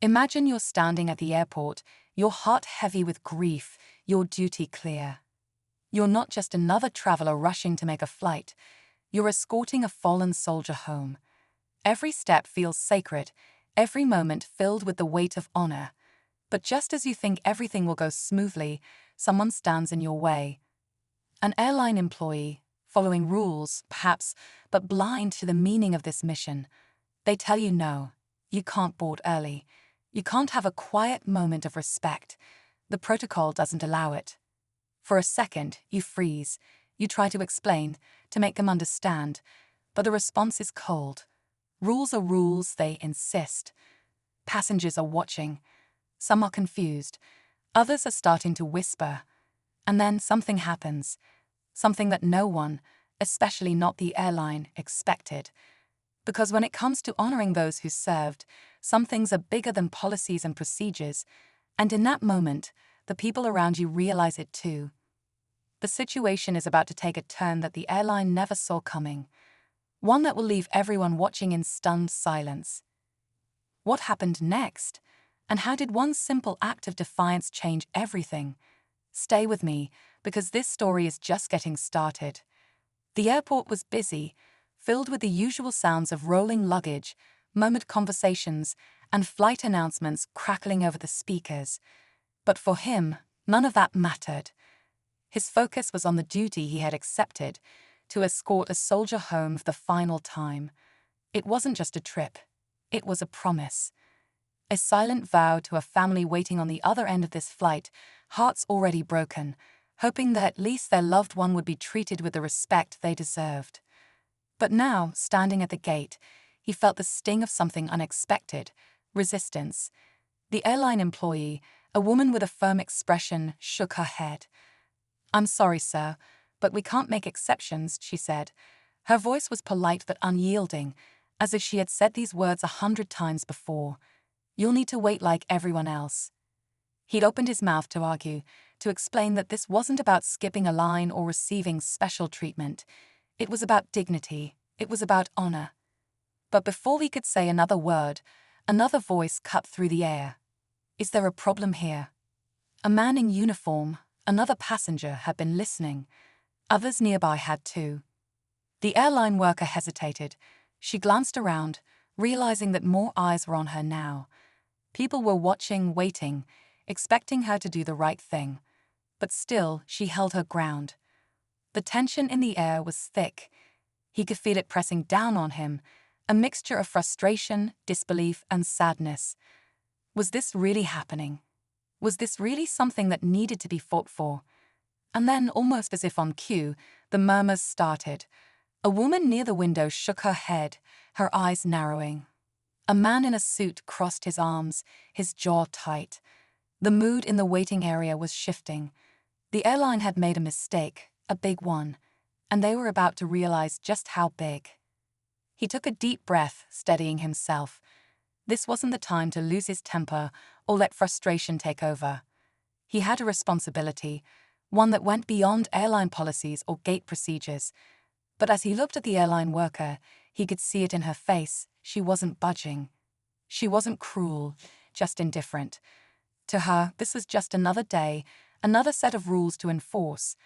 Imagine you're standing at the airport, your heart heavy with grief, your duty clear. You're not just another traveler rushing to make a flight. You're escorting a fallen soldier home. Every step feels sacred, every moment filled with the weight of honor. But just as you think everything will go smoothly, someone stands in your way. An airline employee, following rules, perhaps, but blind to the meaning of this mission. They tell you no, you can't board early. You can't have a quiet moment of respect. The protocol doesn't allow it. For a second, you freeze. You try to explain, to make them understand, but the response is cold. Rules are rules, they insist. Passengers are watching. Some are confused. Others are starting to whisper. And then something happens. Something that no one, especially not the airline, expected. Because when it comes to honoring those who served, some things are bigger than policies and procedures, and in that moment, the people around you realize it too. The situation is about to take a turn that the airline never saw coming. One that will leave everyone watching in stunned silence. What happened next? And how did one simple act of defiance change everything? Stay with me, because this story is just getting started. The airport was busy, filled with the usual sounds of rolling luggage, murmured conversations, and flight announcements crackling over the speakers. But for him, none of that mattered. His focus was on the duty he had accepted, to escort a soldier home for the final time. It wasn't just a trip. It was a promise. A silent vow to a family waiting on the other end of this flight, hearts already broken, hoping that at least their loved one would be treated with the respect they deserved. But now, standing at the gate, he felt the sting of something unexpected, resistance. The airline employee, a woman with a firm expression, shook her head. "I'm sorry, sir, but we can't make exceptions," she said. Her voice was polite but unyielding, as if she had said these words 100 times before. "You'll need to wait like everyone else." He'd opened his mouth to argue, to explain that this wasn't about skipping a line or receiving special treatment. It was about dignity. It was about honor. But before he could say another word, another voice cut through the air. "Is there a problem here?" A man in uniform, another passenger, had been listening. Others nearby had too. The airline worker hesitated. She glanced around, realizing that more eyes were on her now. People were watching, waiting, expecting her to do the right thing. But still, she held her ground. The tension in the air was thick. He could feel it pressing down on him, a mixture of frustration, disbelief, and sadness. Was this really happening? Was this really something that needed to be fought for? And then, almost as if on cue, the murmurs started. A woman near the window shook her head, her eyes narrowing. A man in a suit crossed his arms, his jaw tight. The mood in the waiting area was shifting. The airline had made a mistake, a big one, and they were about to realize just how big. He took a deep breath, steadying himself. This wasn't the time to lose his temper or let frustration take over. He had a responsibility, one that went beyond airline policies or gate procedures. But as he looked at the airline worker, he could see it in her face. She wasn't budging. She wasn't cruel, just indifferent. To her, this was just another day, another set of rules to enforce.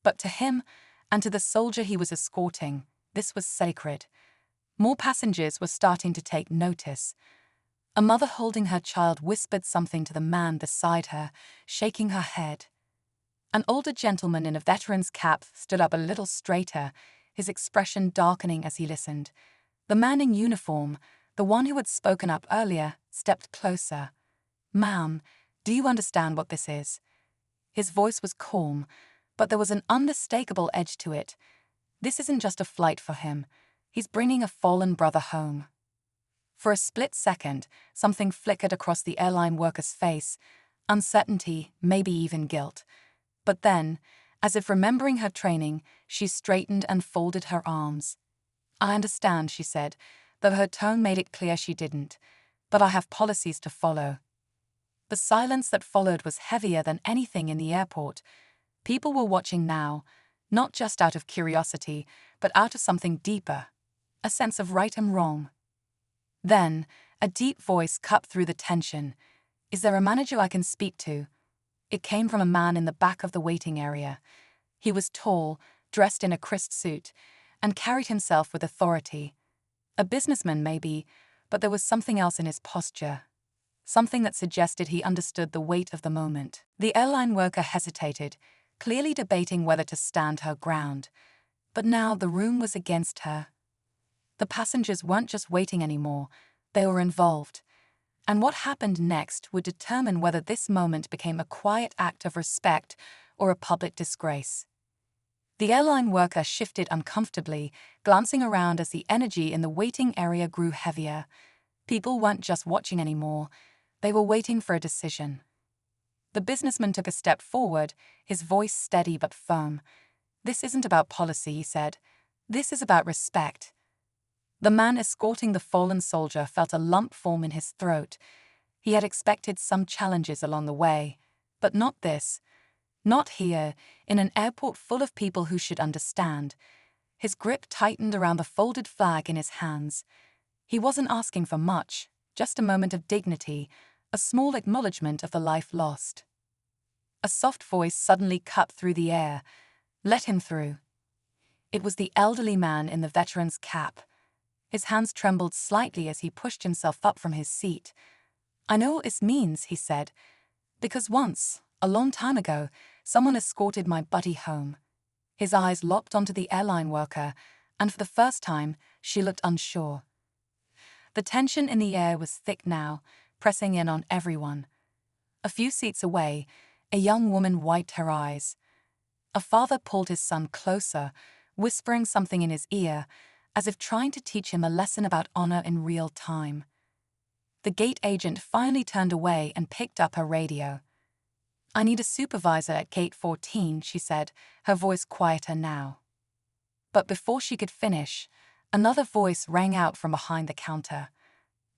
But to him, and to the soldier he was escorting, this was sacred. More passengers were starting to take notice. A mother holding her child whispered something to the man beside her, shaking her head. An older gentleman in a veteran's cap stood up a little straighter, his expression darkening as he listened. The man in uniform, the one who had spoken up earlier, stepped closer. "Ma'am, do you understand what this is?" His voice was calm, but there was an unmistakable edge to it. This isn't just a flight for him. He's bringing a fallen brother home. For a split second, something flickered across the airline worker's face. Uncertainty, maybe even guilt. But then, as if remembering her training, she straightened and folded her arms. "I understand," she said, though her tone made it clear she didn't. "But I have policies to follow." The silence that followed was heavier than anything in the airport. People were watching now, not just out of curiosity, but out of something deeper, a sense of right and wrong. Then, A deep voice cut through the tension. "Is there a manager I can speak to?" It came from a man in the back of the waiting area. He was tall, dressed in a crisp suit, and carried himself with authority. A businessman, maybe, but there was something else in his posture. Something that suggested he understood the weight of the moment. The airline worker hesitated, clearly debating whether to stand her ground. But now the room was against her. The passengers weren't just waiting anymore, they were involved. And what happened next would determine whether this moment became a quiet act of respect or a public disgrace. The airline worker shifted uncomfortably, glancing around as the energy in the waiting area grew heavier. People weren't just watching anymore, they were waiting for a decision. The businessman took a step forward, his voice steady but firm. "This isn't about policy," he said. "This is about respect." The man escorting the fallen soldier felt a lump form in his throat. He had expected some challenges along the way, but not this. Not here, in an airport full of people who should understand. His grip tightened around the folded flag in his hands. He wasn't asking for much, just a moment of dignity, a small acknowledgement of the life lost. A soft voice suddenly cut through the air. "Let him through." It was the elderly man in the veteran's cap. His hands trembled slightly as he pushed himself up from his seat. "I know what this means," he said, "because once, a long time ago, someone escorted my buddy home." His eyes locked onto the airline worker, and for the first time, she looked unsure. The tension in the air was thick now, pressing in on everyone. A few seats away, a young woman wiped her eyes. A father pulled his son closer, whispering something in his ear, as if trying to teach him a lesson about honor in real time. The gate agent finally turned away and picked up her radio. "I need a supervisor at gate 14, she said, her voice quieter now. But before she could finish, another voice rang out from behind the counter.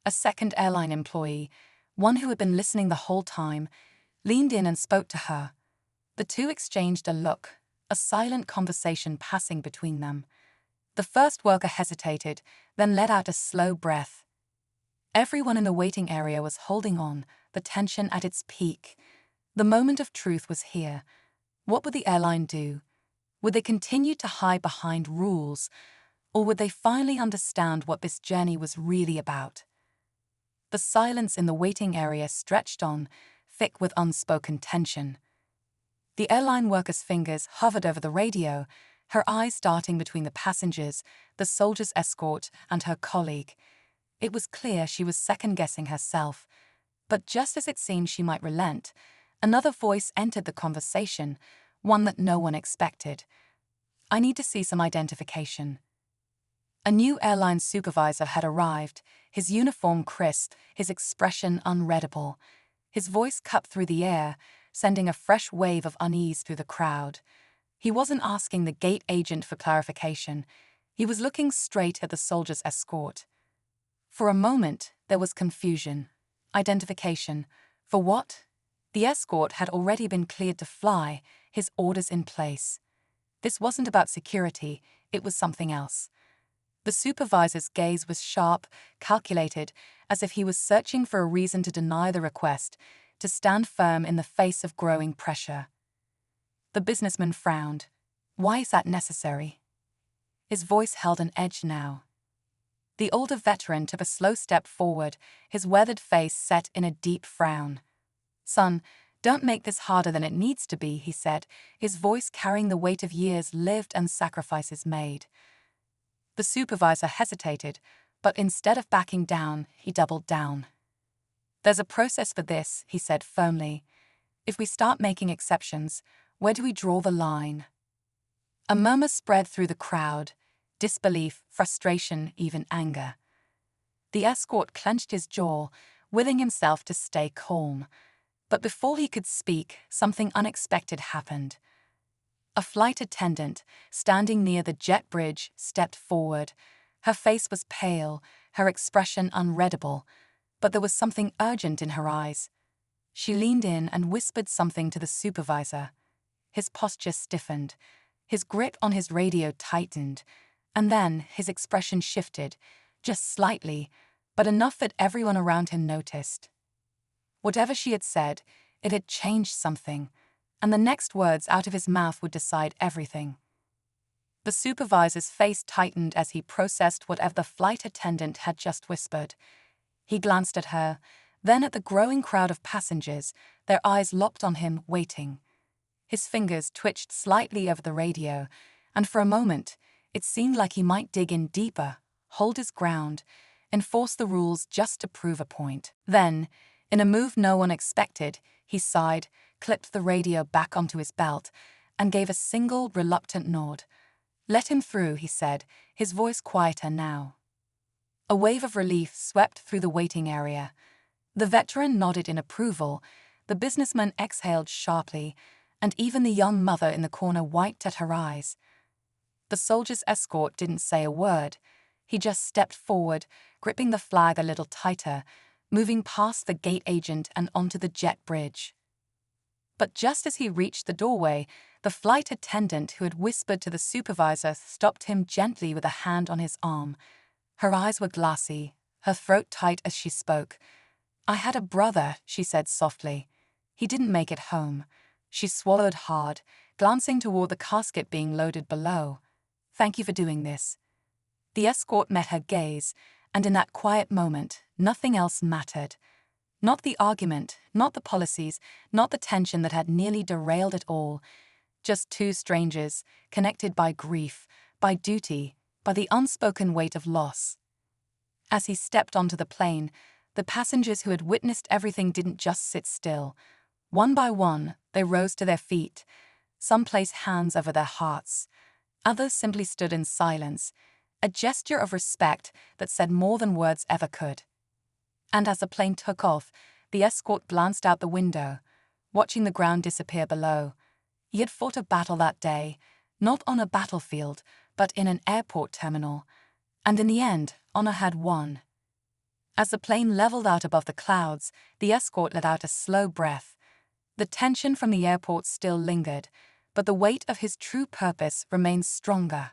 A second airline employee, one who had been listening the whole time, leaned in and spoke to her. The two exchanged a look, a silent conversation passing between them. The first worker hesitated, then let out a slow breath. Everyone in the waiting area was holding on, the tension at its peak. The moment of truth was here. What would the airline do? Would they continue to hide behind rules, or would they finally understand what this journey was really about? The silence in the waiting area stretched on, thick with unspoken tension. The airline worker's fingers hovered over the radio, her eyes darting between the passengers, the soldier's escort, and her colleague. It was clear she was second-guessing herself, but just as it seemed she might relent, another voice entered the conversation, one that no one expected. "I need to see some identification." A new airline supervisor had arrived, his uniform crisp, his expression unreadable. His voice cut through the air, sending a fresh wave of unease through the crowd. He wasn't asking the gate agent for clarification. He was looking straight at the soldier's escort. For a moment, there was confusion. Identification. For what? The escort had already been cleared to fly, his orders in place. This wasn't about security, it was something else. The supervisor's gaze was sharp, calculated, as if he was searching for a reason to deny the request, to stand firm in the face of growing pressure. The businessman frowned. Why is that necessary? His voice held an edge now. The older veteran took a slow step forward, his weathered face set in a deep frown. "Son, don't make this harder than it needs to be," he said, his voice carrying the weight of years lived and sacrifices made. The supervisor hesitated, but instead of backing down, he doubled down. "There's a process for this," he said firmly. "If we start making exceptions, where do we draw the line?" A murmur spread through the crowd, disbelief, frustration, even anger. The escort clenched his jaw, willing himself to stay calm. But before he could speak, something unexpected happened. A flight attendant, standing near the jet bridge, stepped forward. Her face was pale, her expression unreadable, but there was something urgent in her eyes. She leaned in and whispered something to the supervisor. His posture stiffened, his grip on his radio tightened, and then his expression shifted, just slightly, but enough that everyone around him noticed. Whatever she had said, it had changed something, and the next words out of his mouth would decide everything. The supervisor's face tightened as he processed whatever the flight attendant had just whispered. He glanced at her, then at the growing crowd of passengers, their eyes locked on him, waiting. His fingers twitched slightly over the radio, and for a moment, it seemed like he might dig in deeper, hold his ground, enforce the rules just to prove a point. Then, in a move no one expected, he sighed, clipped the radio back onto his belt, and gave a single, reluctant nod. "Let him through," he said, his voice quieter now. A wave of relief swept through the waiting area. The veteran nodded in approval, the businessman exhaled sharply, and even the young mother in the corner wiped at her eyes. The soldier's escort didn't say a word. He just stepped forward, gripping the flag a little tighter, moving past the gate agent and onto the jet bridge. But just as he reached the doorway, the flight attendant who had whispered to the supervisor stopped him gently with a hand on his arm. Her eyes were glassy, her throat tight as she spoke. "I had a brother," she said softly. "He didn't make it home." She swallowed hard, glancing toward the casket being loaded below. "Thank you for doing this." The escort met her gaze, and in that quiet moment, nothing else mattered. Not the argument, not the policies, not the tension that had nearly derailed it all. Just two strangers, connected by grief, by duty, by the unspoken weight of loss. As he stepped onto the plane, the passengers who had witnessed everything didn't just sit still. One by one, they rose to their feet. Some placed hands over their hearts. Others simply stood in silence, a gesture of respect that said more than words ever could. And as the plane took off, the escort glanced out the window, watching the ground disappear below. He had fought a battle that day, not on a battlefield, but in an airport terminal. And in the end, honor had won. As the plane leveled out above the clouds, the escort let out a slow breath. The tension from the airport still lingered, but the weight of his true purpose remained stronger.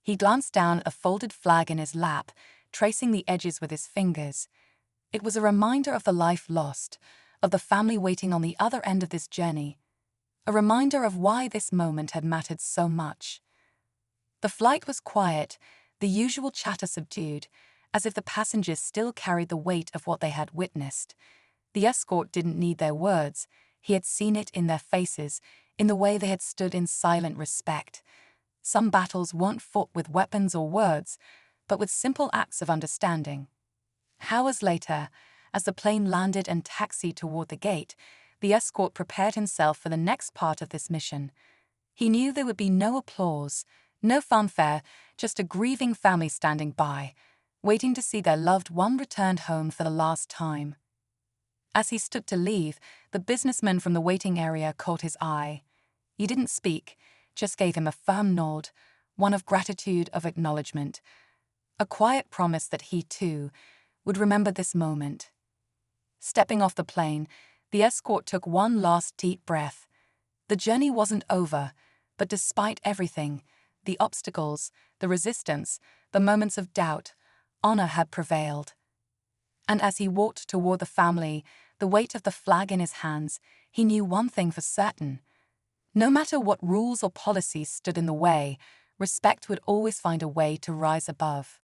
He glanced down at a folded flag in his lap, tracing the edges with his fingers. It was a reminder of the life lost, of the family waiting on the other end of this journey. A reminder of why this moment had mattered so much. The flight was quiet, the usual chatter subdued, as if the passengers still carried the weight of what they had witnessed. The escort didn't need their words. He had seen it in their faces, in the way they had stood in silent respect. Some battles weren't fought with weapons or words, but with simple acts of understanding. Hours later, as the plane landed and taxied toward the gate, the escort prepared himself for the next part of this mission. He knew there would be no applause, no fanfare, just a grieving family standing by, waiting to see their loved one returned home for the last time. As he stood to leave, the businessman from the waiting area caught his eye. He didn't speak, just gave him a firm nod, one of gratitude, of acknowledgement. A quiet promise that he, too, would remember this moment. Stepping off the plane, the escort took one last deep breath. The journey wasn't over, but despite everything, the obstacles, the resistance, the moments of doubt, honor had prevailed. And as he walked toward the family, the weight of the flag in his hands, he knew one thing for certain. No matter what rules or policies stood in the way, respect would always find a way to rise above.